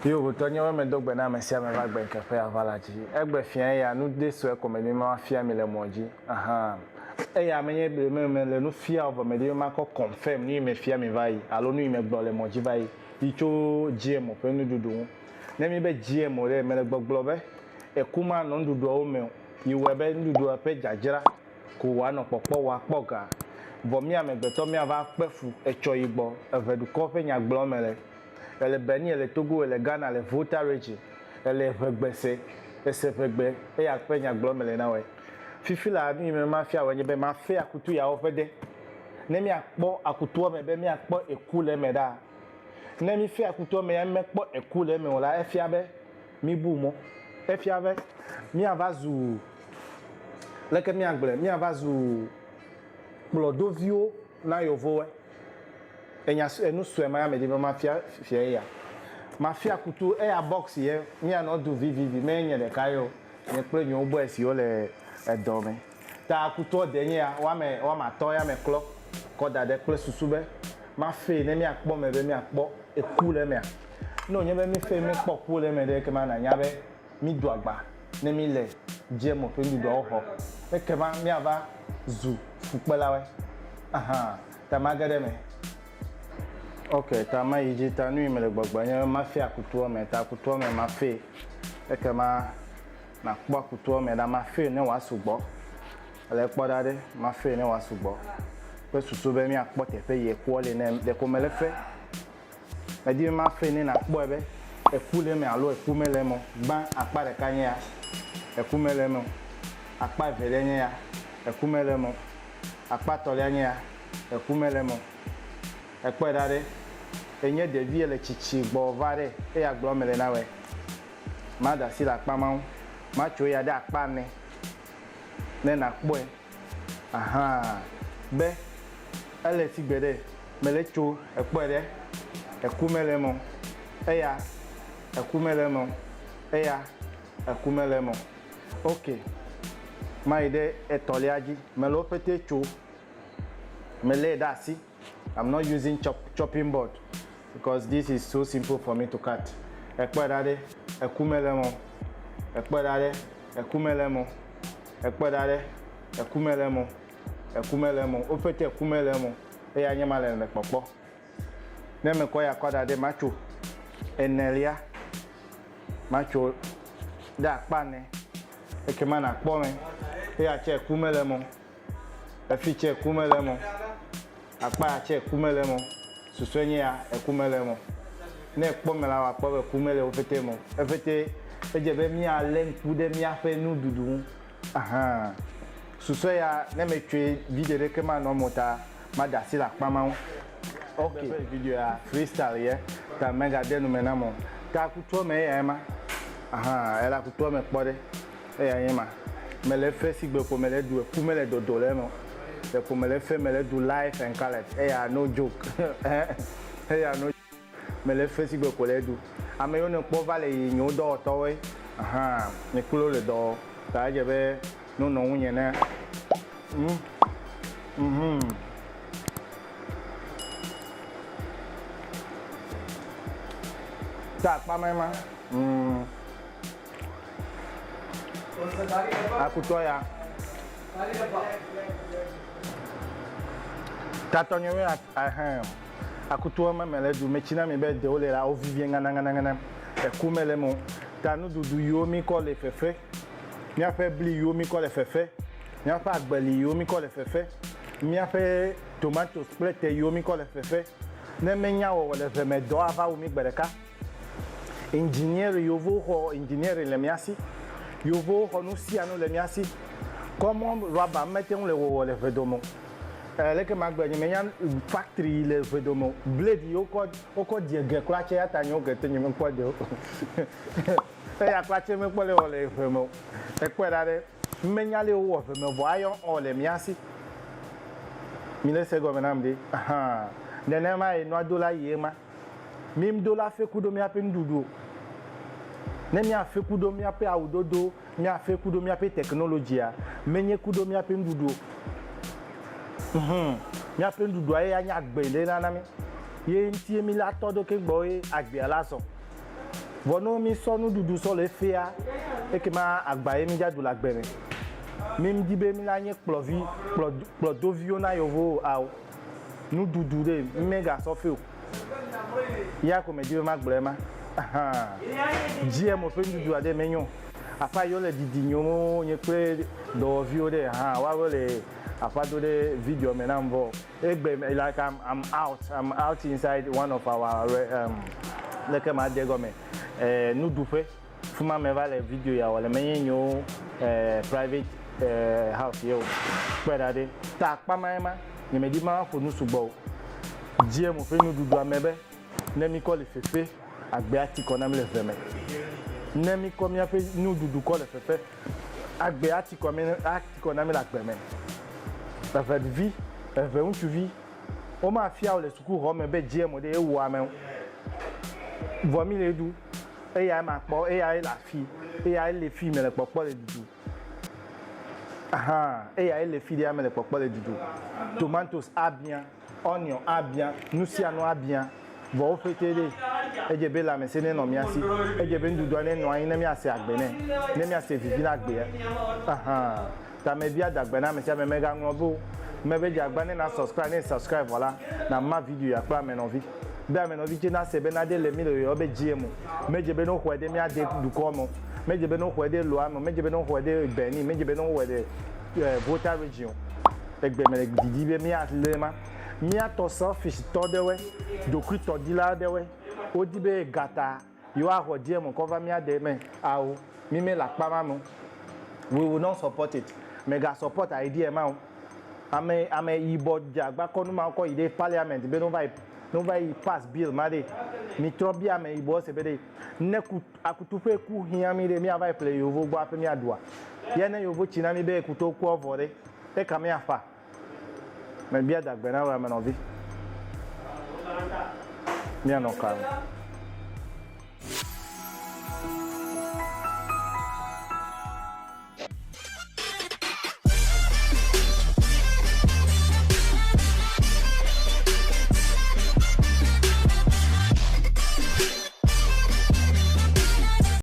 Yo, autant y a même donc ben mais si à me va ben café à valaji. Egbe fien ya nous de so comme ni ma fia me le moji. Aha. E ya menye me le no fia over me de ma ko confirm ni me fia me vai. Alo nu me gbo le moji vai. Icho GM pe nu dudu. Na mi be GM le me le gbogbo be. E kuma no dudu o me. Iwe be dudu pe jajira. Ko wa no popo wa poga. Bo mi amegbeto mi ava pefu echo igbo. Evedu ko pe nya gbo me le. Elle est Béni, elle est Togo, elle est Ghana, elle est Volta Region, elle est Vegbese, elle est Vegbe, et après il y a Glom, elle est là. Fifi la nuit, me m'a fait, ouais, ben m'a fait à couteau, il y a offert. Nemi a pas à couteau, mais ben mi a pas écoulé, mais là. Nemi fait à couteau, mais elle m'a pas écoulé, mais on l'a fait avec mi boumo, elle fait avec mi avazou. Là que mi anglais, mi avazou. Blodovio, na yovoe. Et nous sommes mais dit mafia fier mafia couteau et à box hier ni a no do vivi mais il y a des cailloux ni près ni au bois si on les dormir ta couteau dernier wa ma to ya me clock ko da de près susube ma fait ne mi akpo me be mi akpo e cool me no nye be mi fait me kpo cool me de ke ma na nya be mi do agba ne mi le je mo pe mi do ho e ke ma mi ava zu fupela we aha ta magade me. Ok, ta ma yiji ta nuit me le gbagba ma fait akutuo me ta akutuo me ma fait e ke ma na kpo akutuo me da ma fait ne wa sugbo le kpo da de ma fait ne wa sugbo pe susu be mi akpo te fe ye ko le ne de ko me le fe me di ma fait ne na kpo ebe e ku le me alo e ku me le mo ban apa de kanya e ku me le mo apa vele nya e ku me le mo apa to le nya e ku me le mo e kpo da de enye devi ele chichi gbo vare e ya gbo mele na we ma da si la pa ma ma cho ya da pa ne na kpo e aha be ele ti gbede mele cho e kpo de e ku mele mo e ya e ku mele mo e ya e ku mele mo okay ma ide e toliaji melo pete cho mele da si I'm not using chopping board because this is so simple for me to cut. Ekpadade, ekumelemo. Ekpadade, ekumelemo. Ekpadade, ekumelemo. Ekumelemo. Ofete ekumelemo. E anyama le nekpopo. Neme koya kodade macho. Enelia. Macho da kpane. Ekemana kpome. E ache ekumelemo. Efiche ekumelemo. Akpa ache kumelemo suswenye ya ekumelemo ne kpomela wa kpo kumele ofete mo efete ejebe mi ale nkude mi afa nu dudu aha suswe ya ne metwe video de kema no mota madasi la kpama okay video ya freestyle ye ta mega denu menamo ta kuto me ya ma aha ela kuto me kpode e ya yema mele fesi gbe ko mele du kumele dodo le mo the pomele fe mele do life and color eh no joke eh no mele fe si gbe ko le do ame yo ne po vale yin do to we aha ni kulo le do ta je be no no unye na ta pa mama akutoya tatonye we akutuo mele du mechina me be de ole la o vivien ngana e kumele mo tanu dudu yomi ko le fefe mi afa bli yomi ko le fefe mi afa agbeli yomi ko le fefe mi afa tomato split yomi ko le fefe ne menya wo le fe me do ava o mi gbereka engineer yovo ho engineer le miasi yovo ho no si anu le miasi comment roba mettons le wo le vedomo le que magbe menya factory le vedomo blade oko diege klache atanyo gete nyem kwade e ya klache me pole ole femo e kweda de menya le wo femo bo ayo ole miasi mile se government de aha nene ma e no dola yema mim dola fe kudo mi ape ndudu ne mi afe kudo mi ape awudodo mi afe kudo mi ape technology a menye kudo mi ape ndudu mi ape ndudu aye anya agbe le nana mi ye ntie mi la todo ke gbo e agbe alaso Vono mi so nu dudu so le fea e ke ma agbaye mi jadu la gbere. Mi di be mi la nye plovi plodovio na yovo au. Nu dudu de mega so fe o. Ya ko me di ma gbere ma. Aha. GM o fe dudu ade menyo. Apa yo le didinyo nye pe do vio de ha wa le apa do the video me nambo. Like I'm out inside one of our like my government. Nous doufé fuma me va les vidéos ya wala menyo private house yo kweda de ta pa ma ni me di ma fo nu subo die mo fe nu dudu amebe na mi ko le fefe agbe ati ko na mi le feme na mi ko mi afe nu dudu ko le fefe agbe ati ko na mi la gbe me ça fait de vie fait où tu vis o ma fia o le suku ho me be die mo de e wo ame vomi le du et ya ma po et ya la fille et ya les filles mais les popo les dudu ah et ya les filles mais les popo les dudu tomatoes a bien onion a bien nusiano a bien vo fetele e je be la me se ne no mi asi e je be dudu ne no ayin na mi ase agbene ne mi ase vivi na agbe ah ta me bia dagbe na me se me mega ngobo me be jagba ne na subscribe voilà na ma video ya pa me no vi be ameno vi chena se be na de le mi le yo be GM meje be no hwede mi ade du komo meje be no hwede lo amo meje be no hwede Beni meje be no hwede Volta region egbe me didi be mi atlema mi ato selfish to dewe doku to dila dewe odi be gata yo a ho GM cover mi ade me awo mi me la pa mamu we will not support it mega support idea ma ame ibo jagba konu ma ko ide parliament be no vai pass bill made mi trobia me ibo se bede ne akutupe ku hia mi de mi avai play yovo gbo ape mi adua ye na yovo china mi be kuto ku ovore e ka mi afa me bia dagbe na wa me no vi mi anoka